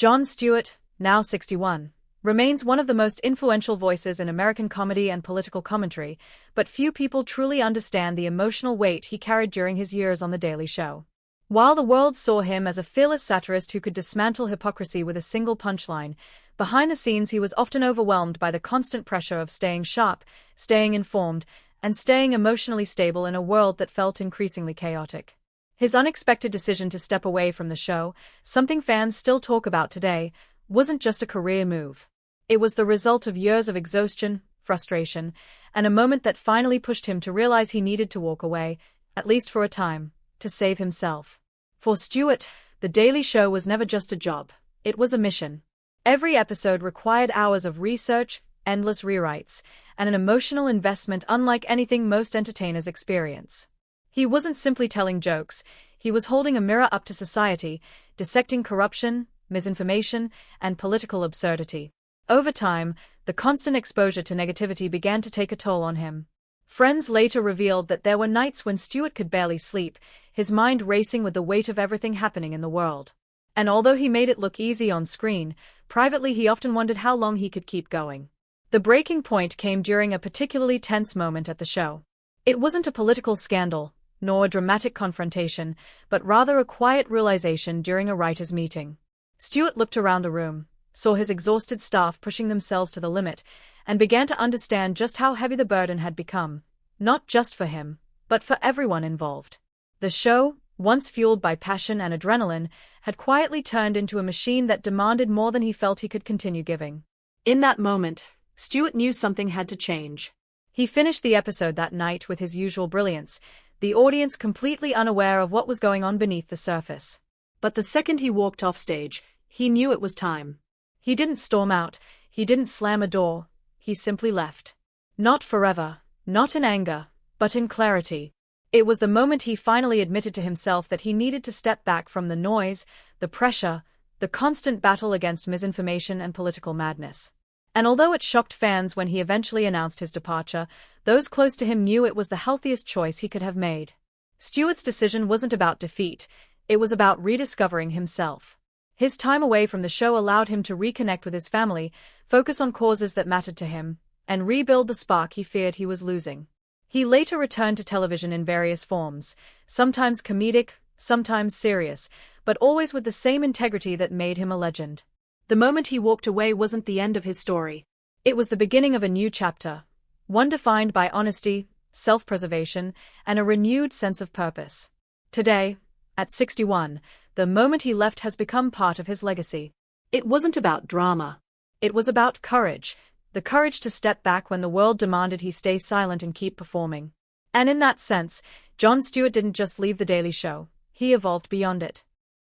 Jon Stewart, now 61, remains one of the most influential voices in American comedy and political commentary, but few people truly understand the emotional weight he carried during his years on The Daily Show. While the world saw him as a fearless satirist who could dismantle hypocrisy with a single punchline, behind the scenes he was often overwhelmed by the constant pressure of staying sharp, staying informed, and staying emotionally stable in a world that felt increasingly chaotic. His unexpected decision to step away from the show, something fans still talk about today, wasn't just a career move. It was the result of years of exhaustion, frustration, and a moment that finally pushed him to realize he needed to walk away, at least for a time, to save himself. For Stewart, The Daily Show was never just a job, it was a mission. Every episode required hours of research, endless rewrites, and an emotional investment unlike anything most entertainers experience. He wasn't simply telling jokes, he was holding a mirror up to society, dissecting corruption, misinformation, and political absurdity. Over time, the constant exposure to negativity began to take a toll on him. Friends later revealed that there were nights when Stewart could barely sleep, his mind racing with the weight of everything happening in the world. And although he made it look easy on screen, privately he often wondered how long he could keep going. The breaking point came during a particularly tense moment at the show. It wasn't a political scandal, nor a dramatic confrontation, but rather a quiet realization during a writers' meeting. Stewart looked around the room, saw his exhausted staff pushing themselves to the limit, and began to understand just how heavy the burden had become, not just for him, but for everyone involved. The show, once fueled by passion and adrenaline, had quietly turned into a machine that demanded more than he felt he could continue giving. In that moment, Stewart knew something had to change. He finished the episode that night with his usual brilliance, the audience completely unaware of what was going on beneath the surface. But the second he walked off stage, he knew it was time. He didn't storm out, he didn't slam a door, he simply left. Not forever, not in anger, but in clarity. It was the moment he finally admitted to himself that he needed to step back from the noise, the pressure, the constant battle against misinformation and political madness. And although it shocked fans when he eventually announced his departure, those close to him knew it was the healthiest choice he could have made. Stewart's decision wasn't about defeat, it was about rediscovering himself. His time away from the show allowed him to reconnect with his family, focus on causes that mattered to him, and rebuild the spark he feared he was losing. He later returned to television in various forms, sometimes comedic, sometimes serious, but always with the same integrity that made him a legend. The moment he walked away wasn't the end of his story. It was the beginning of a new chapter, one defined by honesty, self-preservation, and a renewed sense of purpose. Today, at 61, the moment he left has become part of his legacy. It wasn't about drama. It was about courage, the courage to step back when the world demanded he stay silent and keep performing. And in that sense, Jon Stewart didn't just leave The Daily Show, he evolved beyond it.